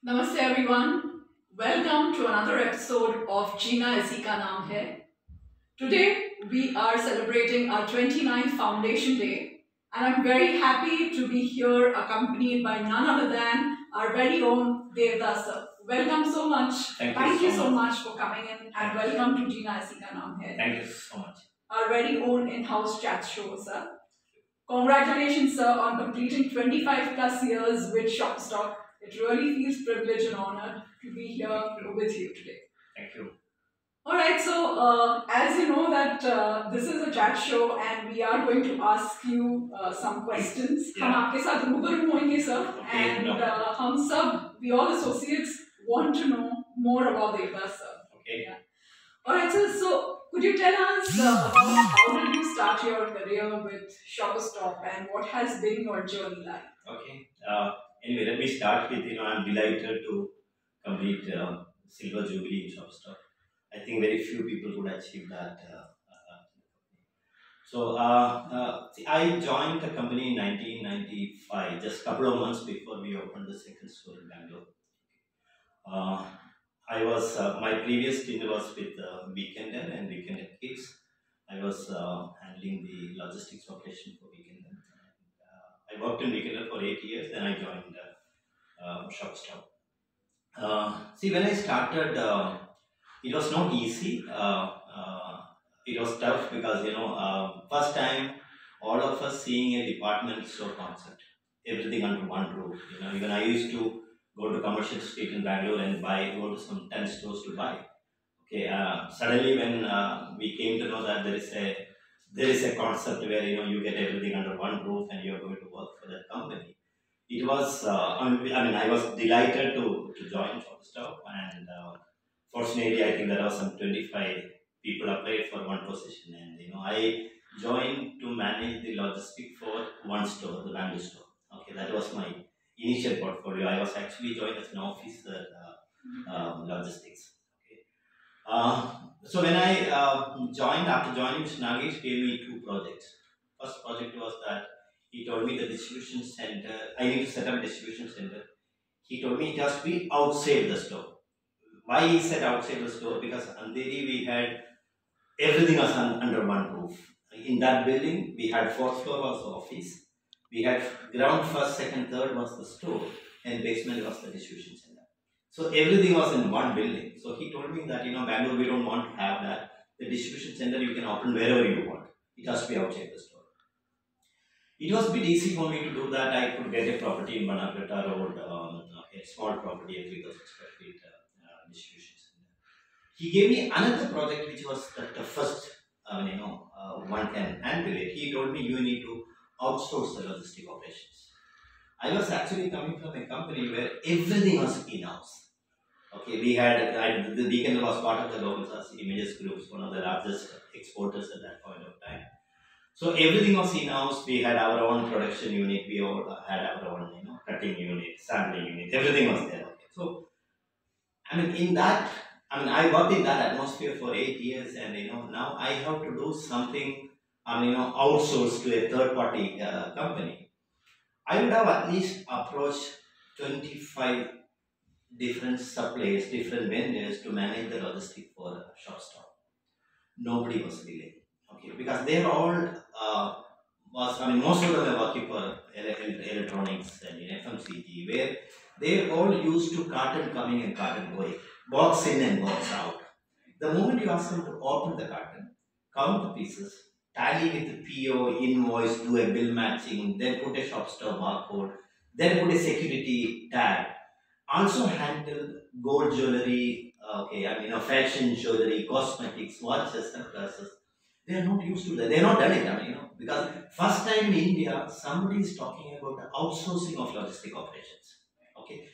Namaste everyone. Welcome to another episode of Jeena Isika Naam hai. Today we are celebrating our 29th Foundation Day and I'm very happy to be here accompanied by none other than our very own Devadas sir. Welcome so much. Thank you so much for coming in and welcome to Jeena Isika Naam hai. Thank you so much. Our very own in-house chat show, sir. Congratulations, sir, on completing 25 plus years with Shoppers Stop. It really feels privileged and honored to be here with you today. Thank you. Alright, so as you know that this is a chat show and we are going to ask you some questions. Yeah. हम आपके साथ रूबरू होंगे, sir. Okay, And no. हम सब, we all associates want to know more about Devadas, sir. Okay. Yeah. Alright, sir, so could you tell us how did you start your career with Shoppers Stop and what has been your journey like? Okay. Anyway, let me start with, I'm delighted to complete Silver Jubilee in Shoppers Stop. I think very few people could achieve that. See, I joined the company in 1995, just a couple of months before we opened the second store in Bangalore. My previous stint was with Weekender and Weekender Kids. I was handling the logistics operation for Weekender. I worked in Weekender for 8 years, then I joined Shoppers Stop. See, when I started, it was not easy. It was tough because, first time all of us seeing a department store concept, everything under one roof. Even I used to go to Commercial Street in Bangalore and go to some 10 stores to buy. Okay, suddenly when we came to know that there is a concept where you get everything under one roof and you are going to work for that company. It was I was delighted to join Shoppers Stop, and fortunately I think there are some 25 people applied for one position, and I joined to manage the logistic for one store, the Bangalore store. Okay, that was my initial portfolio. I was actually joined as an officer logistics. So when I after joining, Mr. Nagesh gave me two projects. First project was that he told me the distribution center, I need to set up a distribution center. He told me it has to be outside the store. Why he said outside the store? Because Andheri we had everything was under one roof. In that building, we had fourth floor was the office. We had ground first, second, third was the store, and basement was the distribution center. So everything was in one building. So he told me that Bangalore we don't want to have that. The distribution center you can open wherever you want. It has to be outside the store. It was a bit easy for me to do that. I could get a property in Banapeta Road, a small property, a 3,000 square feet distribution center. He gave me another project which was the first one can handle it. He told me you need to outsource the logistic operations. I was actually coming from a company where everything was in-house. Okay, we had, the Weekender was part of the Global Source Images Groups, one of the largest exporters at that point of time. So everything was in-house. We had our own production unit, we all had our own cutting unit, sampling unit, everything was there. Okay. So, I worked in that atmosphere for 8 years, and now I have to do something, outsourced to a third-party company. I would have at least approached 25 different suppliers, different vendors to manage the logistics for Shoppers Stop. Nobody was willing, okay, because they are all most of them are working for electronics and FMCG, where they all used to carton coming and carton going, box in and box out. The moment you ask them to open the carton, count the pieces, tally with the PO, invoice, do a bill matching, then put a Shoppers Stop barcode, then put a security tag. Also handle gold jewelry, fashion jewelry, cosmetics, watches, sunglasses. They are not used to that. They are not done it, because first time in India, somebody is talking about the outsourcing of logistic operations. Okay,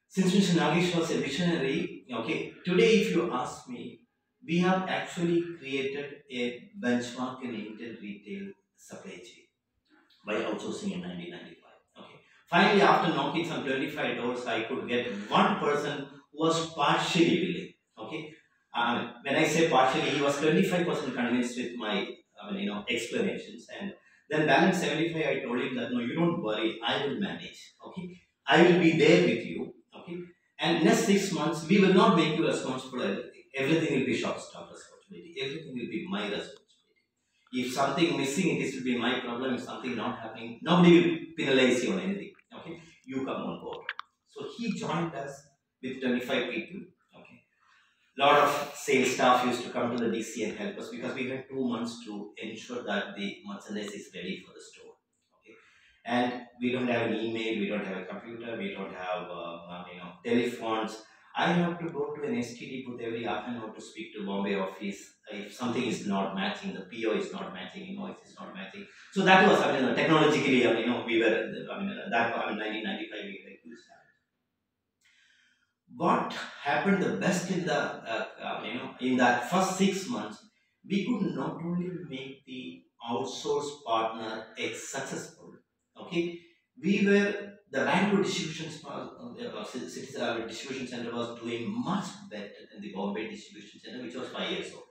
since Mr. Nagesh was a visionary, okay, today if you ask me, we have actually created a benchmark in Indian retail supply chain by outsourcing in 1995. Okay. Finally, after knocking some 25 doors, I could get one person who was partially willing. Okay. When I say partially, he was 25% convinced with my explanations, and then balance 75. I told him that no, you don't worry, I will manage. Okay, I will be there with you. Okay. And next 6 months, we will not make you responsible for everything. Everything will be Shoppers Stop responsibility. Everything will be my responsibility. If something missing, it will be my problem. If something not happening, nobody will penalize you on anything. Okay, you come on board. So he joined us with 25 people. Okay, lot of sales staff used to come to the DC and help us because we had 2 months to ensure that the merchandise is ready for the store. Okay, and we don't have an email, we don't have a computer, we don't have telephones. I have to go to an STD booth every half an hour to speak to Bombay office. If something is not matching, the PO is not matching, invoice is not matching. So that was, technologically, we were, 1995, we were huge. What happened the best in the, in that first 6 months, we could not only make the outsource partner successful, okay, we were, the Bangalore distribution distribution center was doing much better than the Bombay distribution center, which was 5 years old.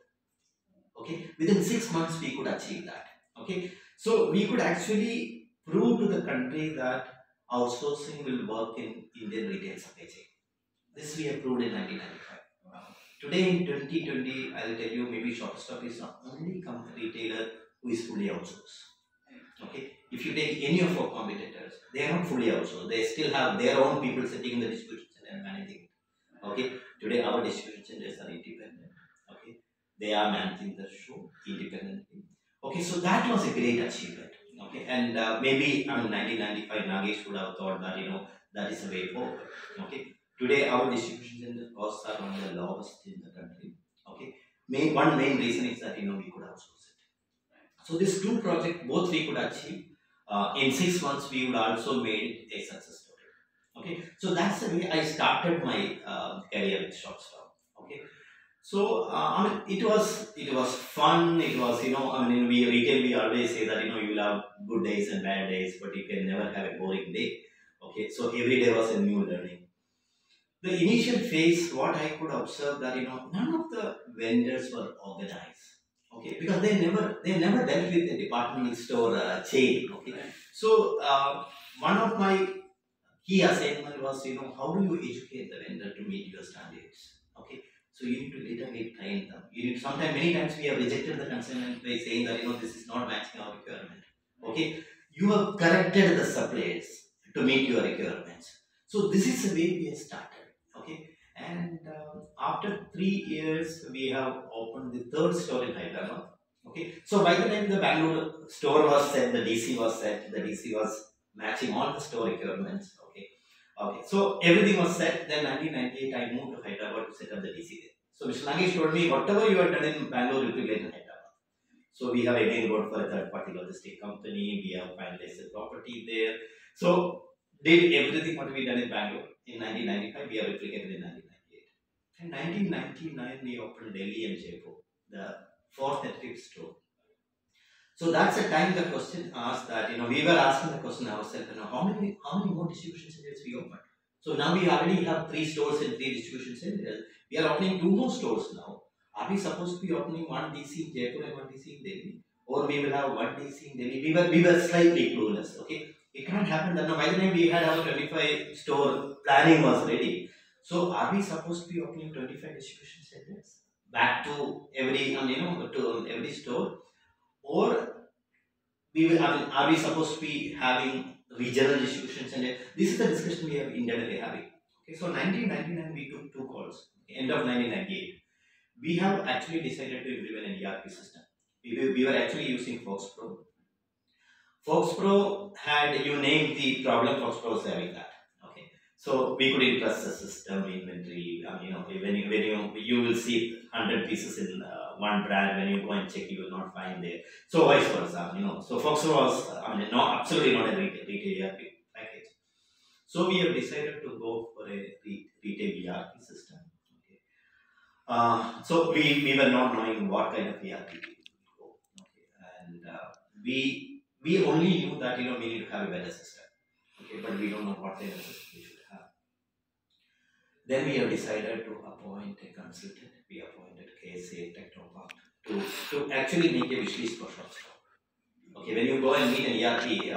Okay, within 6 months we could achieve that. Okay, so we could actually prove to the country that outsourcing will work in Indian retail supply chain. This we have proved in 1995. Today in 2020, I will tell you, maybe Shoppers Stop is the only retailer who is fully outsourced. Okay, if you take any of our competitors, they are not fully outsourced. They still have their own people sitting in the distribution center and managing it. Okay, today our distribution centers are independent. Okay, they are managing the show independently. Okay, so that was a great achievement. Okay, and maybe 1995, Nagesh would have thought that that is a way forward. Okay, today our distribution center costs are one of the lowest in the country. Okay, one main reason is that we could outsource it. So these two projects, both we could achieve. In 6 months, we would also made a success story. Okay, so that's the way I started my career with Shoppers Stop. Okay, so it was fun. It was in retail we always say that you will have good days and bad days, but you can never have a boring day. Okay, so every day was a new learning. The initial phase, what I could observe that none of the vendors were organized. Okay, because they never dealt with a departmental store chain. Okay, so one of my key assignment was how do you educate the vendor to meet your standards. Okay, so you need to literally train them. Sometimes many times we have rejected the consignment by saying that this is not matching our requirement. Okay, you have corrected the suppliers to meet your requirements. So this is the way we have started. Okay, and after 3 years we have opened the third store in Hyderabad. Okay, so by the time the Bangalore store was set, the DC was set, the DC was matching all the store requirements. Okay, so everything was set. Then 1998 I moved to Hyderabad to set up the DC there. So Mr. Nagesh told me, whatever you have done in Bangalore, you will get in Hyderabad. So we have again gone for a third party logistic company. We have finalized the property there. So did everything what we done in Bangalore in 1995, we have replicated in 1998. In 1999, we opened Delhi and Jaipur, the fourth and fifth store. So that's the time the question asked that, we were asking the question ourselves, how many more distribution centers we opened? So now we already have 3 stores and 3 distribution centers. We are opening 2 more stores now. Are we supposed to be opening 1 DC in Jaipur and 1 DC in Delhi? Or we will have 1 DC in Delhi? We were slightly clueless, okay? It can't happen that now by the time we had our 25 store planning was ready. So are we supposed to be opening 25 distribution centers back to every to every store, or are we supposed to be having regional distribution center? This is the discussion we are internally having. Okay, so 1999 we took 2 calls. End of 1998, we have actually decided to implement an ERP system. We were actually using Fox Pro. Fox Pro had, you named the problem, Fox Pro was having that. Okay, so we couldn't trust the system, inventory. When you will see 100 pieces in one brand, when you go and check, you will not find there. So vice versa, So Fox Pro was, absolutely not a retail ERP package. So we have decided to go for a retail ERP system. Okay, so we were not knowing what kind of ERP we would go. Okay, and we only knew that we need to have a better system. Okay, but we don't know what kind of system we should have. Then we have decided to appoint a consultant. We appointed KSA Technopark to actually make a wish list for Shoppers Stop. Okay, when you go and meet an ERP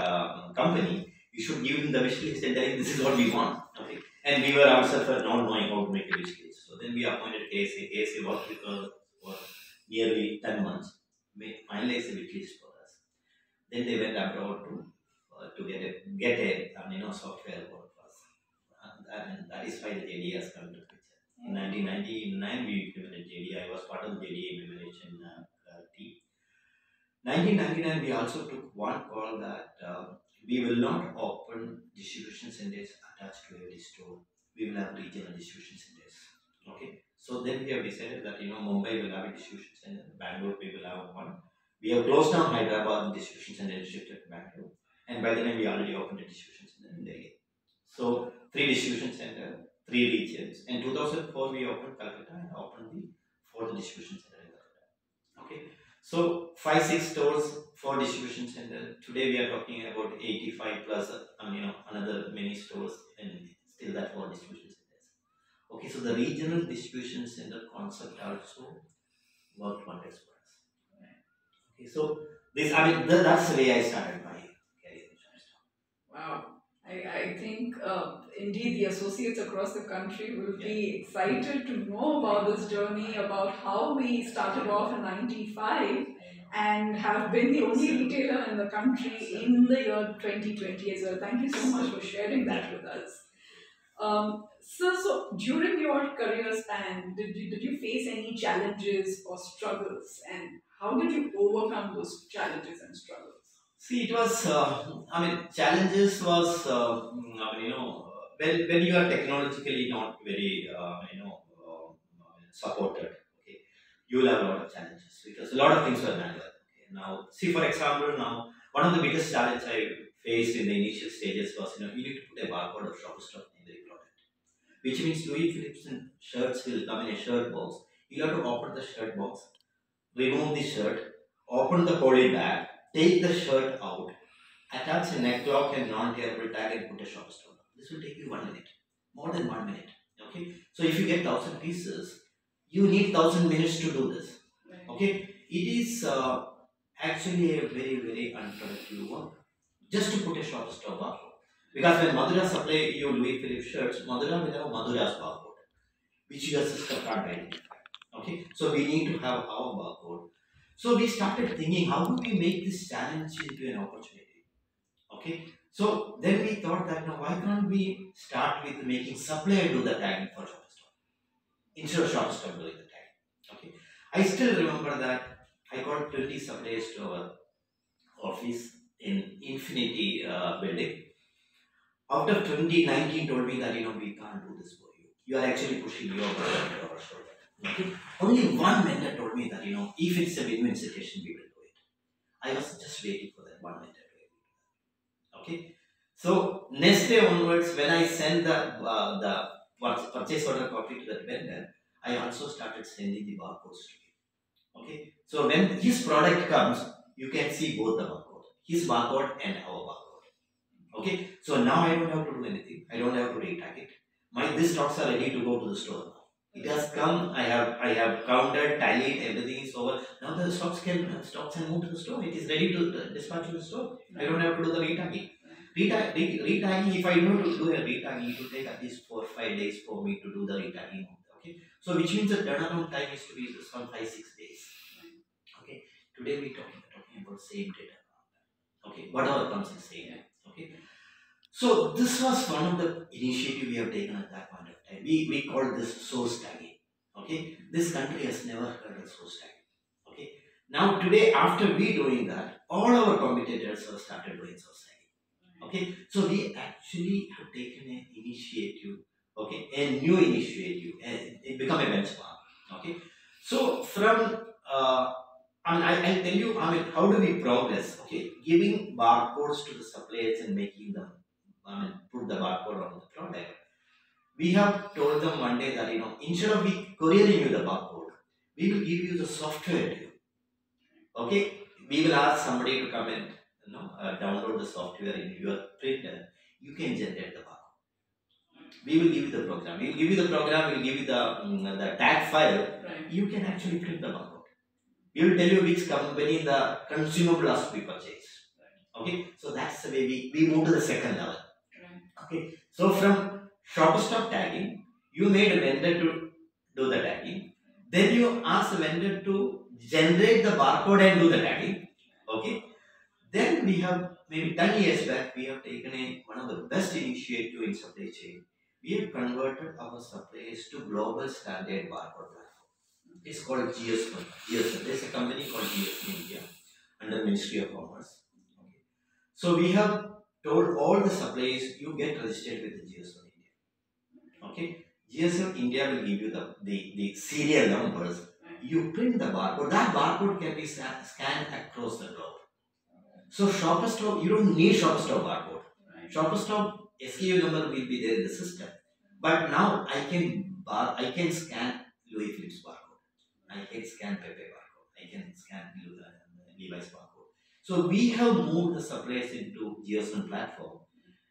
company, you should give them the wish list and tell them this is what we want. Okay, And we were ourselves not knowing how to make a wish list. So then we appointed KSA. KSA worked with us for nearly 10 months, finalized a wish list for us. Then they went abroad to get a software for us. And that is why the JD has come to picture. In 1999, we implemented JD. I was part of the JD implementation team. 1999, we also took one call that we will not open distribution centers attached to every store. We will have regional distribution centers. Okay. So then we have decided that Mumbai will have a distribution center, Bangalore we will have one. We have closed down Hyderabad distribution center and shifted to Bangalore. And by the time we already opened a distribution center in Delhi. So 3 distribution center, 3 regions. In 2004 we opened Calcutta and opened the 4th distribution center in Calcutta. Okay. So 5-6 stores, 4 distribution center. Today we are talking about 85 plus another many stores and still that 4 distribution centers. Okay, so the regional distribution center concept also worked wonders for us. Okay, so this that's the way I started my career in Shoppers Stop. Wow. I think indeed the associates across the country will be excited to know about this journey, about how we started off in 95 and have been the only retailer in the country in the year 2020 as well. Thank you so much for sharing that with us. So during your career span, did you face any challenges or struggles, and how did you overcome those challenges and struggles? See, it was, challenges was, when you are technologically not very, supported, okay, you will have a lot of challenges because a lot of things were manual. Okay. Now, see, for example, now, one of the biggest challenges I faced in the initial stages was, you need to put a barcode of Shoppers Stop in every product, which means Louis Philips shirts will come in a shirt box. You have to open the shirt box, remove the shirt, open the poly bag, take the shirt out, attach a neck lock and non-tearable tag and put a Shoppers Stop. This will take you 1 minute, more than 1 minute. Okay, so if you get 1,000 pieces, you need 1,000 minutes to do this. Okay, it is actually a very, very unproductive work just to put a Shoppers Stop barcode. Because when Madura supply you Louis Philips shirts, Madura will have Madura's barcode, which your system can't identify. Okay, so we need to have our barcode. So we started thinking, how do we make this challenge into an opportunity? Okay, so then we thought that now why can't we start with making supplier do the tagging for Shoppers Stop instead of Shoppers Stop doing the tagging. Okay, I still remember that I got 20 suppliers to our office in Infinity building. After 2019 told me that we can't do this for you. You are actually pushing your product to our shoulder. Okay. Only one vendor told me that if it's a win-win situation, we will do it. I was just waiting for that one vendor to do it. Okay. So next day onwards, when I send the purchase order copy to that vendor, I also started sending the barcodes to him. Okay. So when his product comes, you can see both the barcode, his barcode and our barcode. Okay. So now I don't have to do anything. I don't have to retag it. These stocks are ready to go to the store now. It has come, I have counted, tallied, everything is over. Now the stocks can move to the store. It is ready to dispatch to the store. I don't have to do the retagging. Retagging, if I know to do a retagging, it will take at least 4 or 5 days for me to do the retagging. Okay, so which means the turnaround time is to be some 5-6 days. Okay, today we talking about same data. Okay, whatever comes in same. Okay, so this was one of the initiative we have taken at that point of time. We called this source tagging. Okay, this country has never heard of source tagging. Okay, now today after we doing that, all our competitors have started doing source tagging. Okay, so we actually have taken an initiative. Okay, a new initiative, and it become a benchmark. Okay, so from I'll tell you, how do we progress? Okay, giving barcodes to the suppliers and making them, put the barcode on the product. We have told them one day that, instead of we couriering you the barcode, we will give you the software to you. Okay, we will ask somebody to come and, download the software in your printer. You can generate the barcode. We will give you the program. We will give you the program. We will give you the tag file. Right. You can actually print the barcode. We will tell you which company the consumable has to be purchased. Okay, so that's the way we move to the second level. Okay, so from Shopper Stop tagging, you made a vendor to do the tagging. Then you ask the vendor to generate the barcode and do the tagging. Okay. Then we have, maybe 10 years back, we have taken one of the best initiative in supply chain. We have converted our suppliers to global standard barcode platform. It's called GS1. There's a company called GS in India under Ministry of Commerce. Okay. So we have told all the suppliers, you get registered with the GS1 India. Okay. GS1 India will give you the serial numbers. You print the barcode. That barcode can be scanned across the globe. So Shopper Stop, you don't need Shopper Stop barcode. Shopper Stop SKU number will be there in the system. But now I can scan Louis Phillips barcode. I can scan Pepe barcode. I can scan Levi's barcode. So we have moved the suppliers into GS1 platform.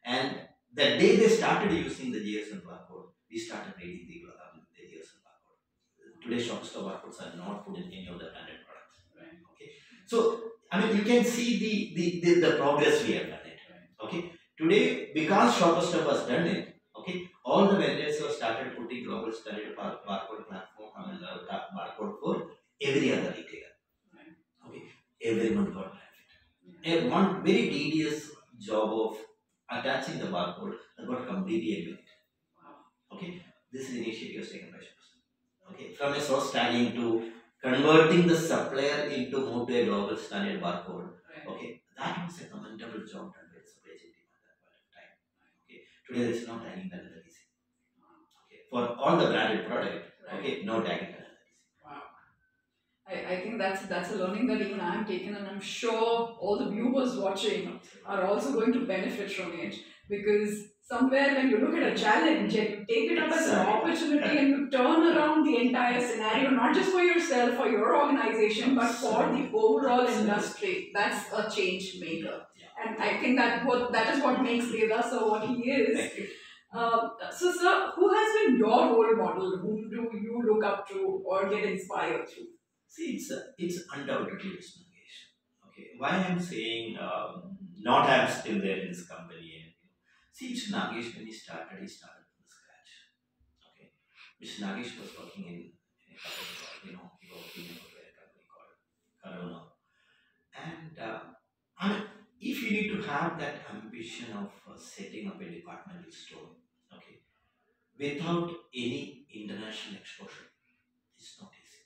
And the day they started using the GS1 barcode, we started reading the GS1 barcode. Today Shopper Stop barcodes are not put in any of the branded products. Okay. So I mean, you can see the progress we have done it. Okay. Today, because Shopper Stop has done it, okay, all the vendors have started putting global standard barcode platform, barcode for every other retailer. Okay. Everyone got benefit. One very tedious job of attaching the barcode that got completely eliminated. Okay. This initiative was taken by Shopper. Okay. From a source tagging to converting the supplier into more to a global standard barcode. Okay, that was a commendable job done by the supply chain team at that point of time. Okay, today there is no tagging done that easy. Okay, for all the branded product, okay, no tagging done that easy. Wow. I think that's a learning that even I am taken, and I'm sure all the viewers watching are also going to benefit from it, because somewhere when you look at a challenge and you take it up as an opportunity and you turn around the entire scenario, not just for yourself, for your organization, but for the overall industry, that's a change maker. And I think that is what makes Devadas what he is. So sir, who has been your role model? Whom do you look up to or get inspired through? See, it's undoubtedly Nagesh. Okay, why I'm saying not I'm still there in this company. See, Mr. Nagesh, when he started from the scratch. Okay, Mr. Nagesh was working in a company called, he was working in a company called Corona. And I mean, if you need to have that ambition of setting up a departmental store, okay, without any international exposure, it's not easy.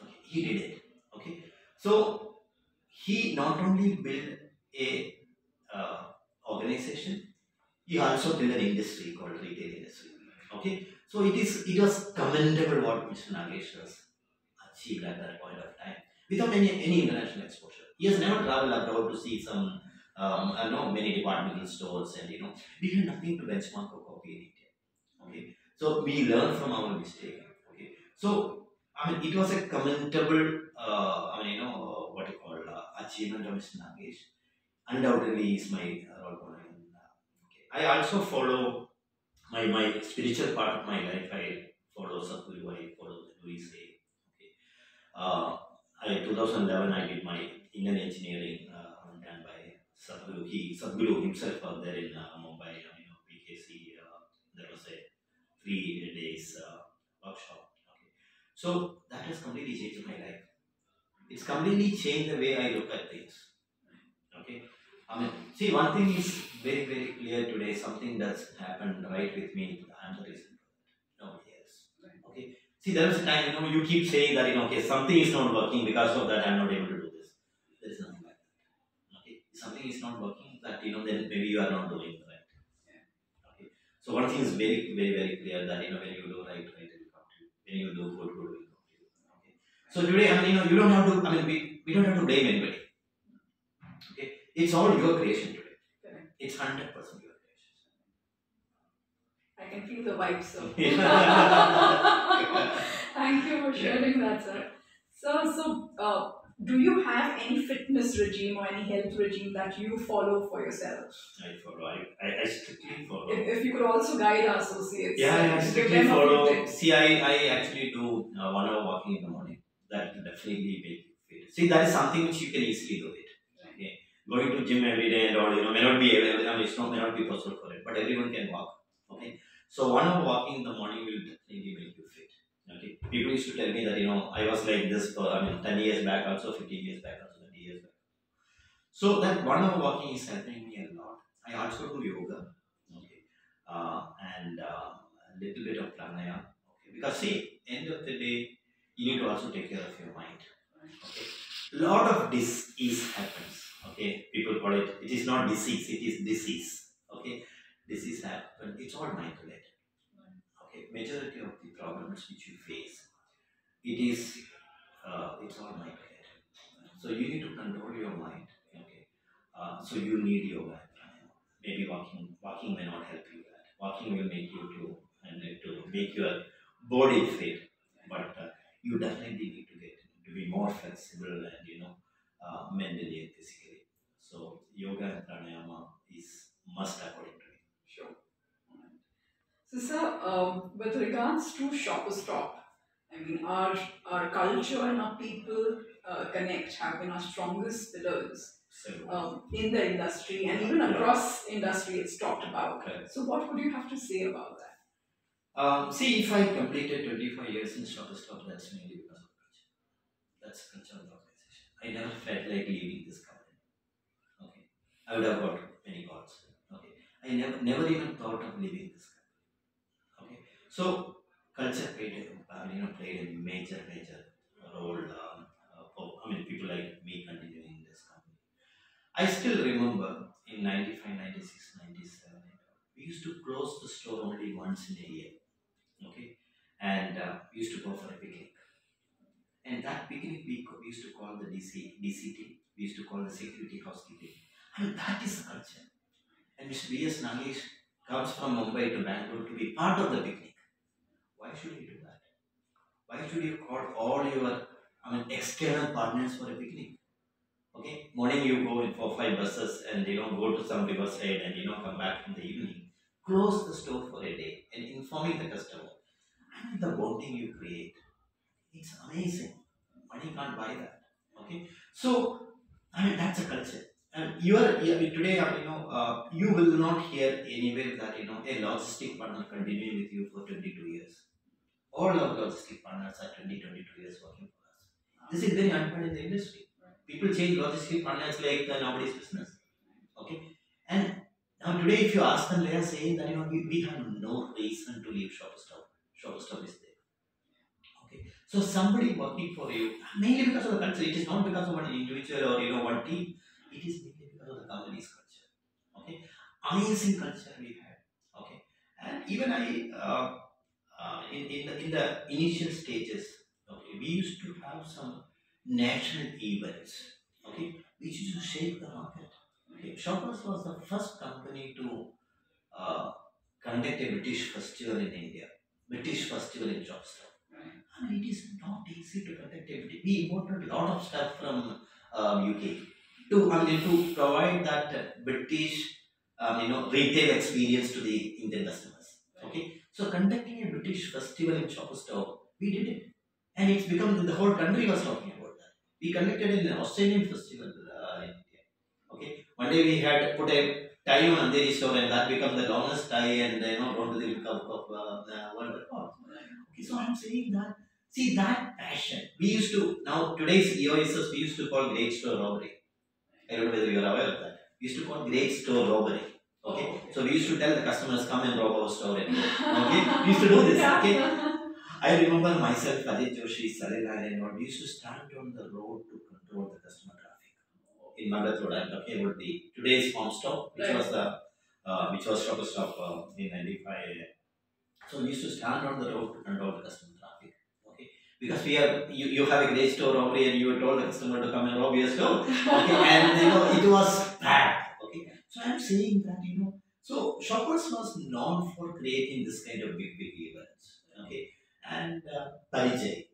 Okay, he did it. Okay, so he not only built a organization, he also built an industry called retail industry. Okay, so it was commendable what Mr. Nagesh has achieved at that point of time without any international exposure. He has never traveled abroad to see some many departmental stores, and we had nothing to benchmark or copy in India. Okay, so we learned from our mistake. Okay, so I mean, it was a commendable what you call achievement of Mr. Nagesh. Undoubtedly, is my role model. I also follow my spiritual part of my life. I follow Sadhguru, I follow the Guru say. Okay. 2011 I did my Indian engineering done by Sadhguru. Sadhguru himself was there in Mumbai, PKC. There was a 3 days workshop. Okay. So that has completely changed my life. It's completely changed the way I look at things. Okay. I mean, see, one thing is very, very clear today. Something that's happened right with me. I'm the reason. Nobody else. Okay. See, there was a time, you keep saying that, okay, something is not working. Because of that, I'm not able to do this. There is nothing like that. Okay. Something is not working. That then maybe you are not doing right. Okay. So one thing is very, very, very clear that when you do right, right will come to you. When you do good, good will come to you. Okay. So today, I mean, you don't have to. I mean, we don't have to blame anybody. Okay. It's all your creation today. Correct. It's 100% your creation. I can feel the vibes, sir. Thank you for sharing that, sir. So, do you have any fitness regime or any health regime that you follow for yourself? I follow. I strictly follow. If you could also guide our associates. Yeah, I strictly follow. See, I actually do 1 hour walking in the morning. That will definitely make you fit. See, that is something which you can easily do it. Okay. Going to gym every day and all, may not be available. I mean, may not be possible for it, but everyone can walk. Okay. So 1 hour walking in the morning will definitely make you fit. Okay. People used to tell me that I was like this for 10 years back, also 15 years back, also 20 years back. So that 1 hour walking is helping me a lot. I also do yoga, okay, and a little bit of pranayama. Okay, because see, end of the day, you need to also take care of your mind. Okay, lot of disease happens. Okay, people call it. It is not disease. It is disease. Okay, disease happens. It's all mind related. Okay, majority of the problems which you face, it's all mind related. So you need to control your mind. Okay, so you need yoga. Maybe walking may not help you. That walking will make you to make your body fit, but you definitely need to get to be more flexible and mentally and physically. So yoga and pranayama is must according to me. Sure. So, sir, with regards to Shoppers Stop, I mean, our culture and our people connect have been our strongest pillars So, in the industry and even across industry. It's talked about. correct. So, what would you have to say about that? See, if I completed 25 years in Shoppers Stop, that's mainly because of culture. That's culture of the organization. I never felt like leaving this company. Okay, I would have got many calls. Okay, I never even thought of leaving this company. Okay, so culture played a major role for people like me continuing in this company. I still remember in 95, 96, 97, we used to close the store only once in a year. Okay, and we used to go for a picnic. And that picnic we used to call the DCT. We used to call the security housekeeping. That is the culture. And Mr. B.S. Nagesh comes from Mumbai to Bangalore to be part of the picnic. Why should he do that? Why should you call all your external partners for a picnic? Okay, morning you go in 4, 5 buses and go to some riverside and come back in the evening. Close the store for a day and informing the customer. And the bonding you create, it's amazing. Money can't buy that. Okay, so that's a culture. And today, you will not hear anywhere that a logistic partner continuing with you for 22 years. All our logistic partners are 22 years working for us. This is very uncommon in the industry. People change logistic partners like nobody's business. Okay, and now today, if you ask them, they are saying that we have no reason to leave Shoppers Stop. Shoppers Stop is there. Okay, so somebody working for you mainly because of the culture. It is not because of one individual or one team. It is mainly because of the company's culture. Okay, amazing culture we had. Okay, and even in the initial stages, okay, we used to have some national events, okay, which used to shake the market. Okay, Shoppers was the first company to conduct a British festival in India, British festival in Shoppers. It is not easy to conduct a British. We imported a lot of stuff from UK to provide that British retail experience to the Indian customers. Okay, so conducting a British festival in Shoppers Stop, we did it, and it's become the whole country was talking about that. We conducted an Australian festival in India. Okay, one day we had put a tie on Andheri store, and that became the longest tie, and gone to the Cup of World Record. Okay, so I'm saying that. See that passion. We used to today's EOSs we used to call great store robbery. I don't know whether you are aware of that. We used to call great store robbery. Okay, so we used to tell the customers come and rob our store and go. Okay, we used to do this. Okay, I remember myself, Ajit Joshi, Salil and all. We used to stand on the road to control the customer traffic. In Magat Road, I'm talking about the today's farm stop, which was Shoppers Stop in 95. So we used to stand on the road to control the customer traffic. Okay, because you have a great store robbery and you were told the customer to come and rob your store. Okay, and it was bad. Okay, so I'm saying that so Shoppers was known for creating this kind of big events. Okay, and Parijay.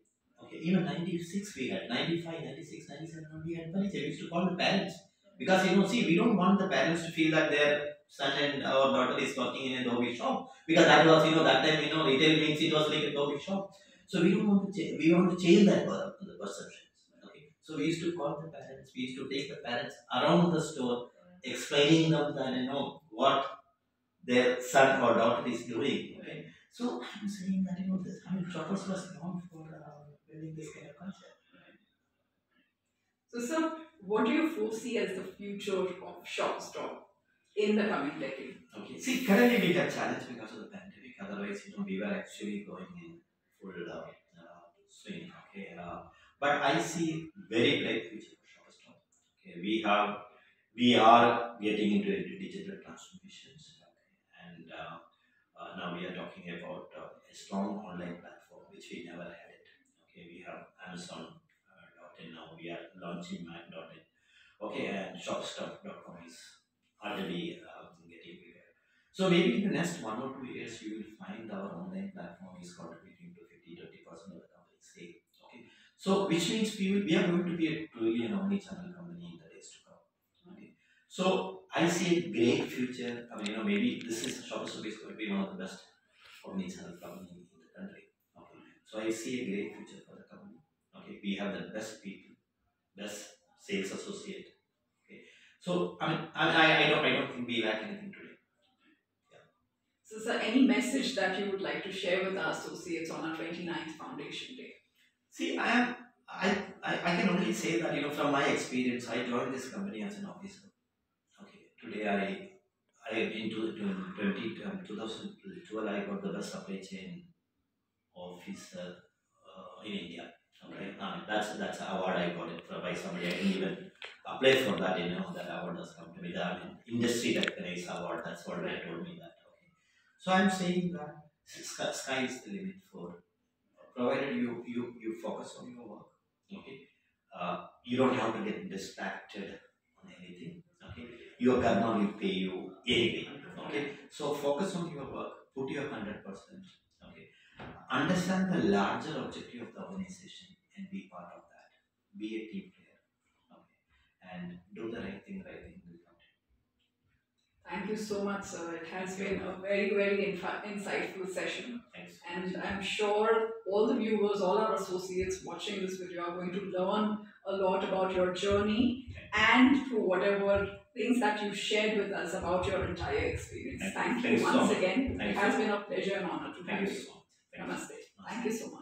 Okay, even 96 we had, 95, 96, 97 we had Parijay. We used to call the parents because see, we don't want the parents to feel that their son and our daughter is working in a dhobi shop, because that was that time retail means it was like a dhobi shop. So we don't want to we want to change that the perceptions. Okay, so we used to call the parents. We used to take the parents around the store, explaining them that their son or daughter is doing. Right? So I'm saying that this, Shoppers was known for building this kind of concept. So, sir, what do you foresee as the future of Shoppers Stop in the coming decade? Okay. See, currently we got challenged because of the pandemic. Otherwise, we were actually going in full swing. Okay. But I see very bright future for Shoppers Stop. Okay. We are getting into digital transformations. Okay. And now we are talking about a strong online platform which we never had it. Okay. We have Amazon. Now we are launching Mac.in. Okay, and shopstop.com is already getting bigger. So maybe in the next 1 or 2 years, you will find our online platform is contributing to 50-20% of the company's sale. Okay, so which means we are going to be a truly an omni-channel company in the days to come. Okay, so I see a great future. Maybe this is Shoppers Stop is going to be one of the best omni-channel company in the country. Okay, so I see a great future for the company. Okay, we have the best people, best sales associate. Okay, so I don't think we lack anything today. Yeah. So, sir, any message that you would like to share with our associates on our 29th Foundation Day? See, I can only say that from my experience, I joined this company as an officer. Okay, today I in 2012 I got the best supply chain officer in India. Okay, that's an award I got it by somebody. I didn't even apply for that. That award has come to me. The industry recognized award. That's what they told me that. Okay, so I'm saying that sky is the limit for provided you focus on your work. Okay, you don't have to get distracted on anything. Okay, your karma will pay you anyway. Okay, so focus on your work. Put your 100%. Okay, understand the larger objective of the organization and be part of that. Be a team player. Okay, and do the right thing will come. Thank you so much, sir. It has been a very, very insightful session. Thanks. And I'm sure all the viewers, all our associates watching this video are going to learn a lot about your journey and through whatever things that you shared with us about your entire experience. Thank you once again. It has been a pleasure and honor to have you. Thank you so much. Namaste. Thank you so much.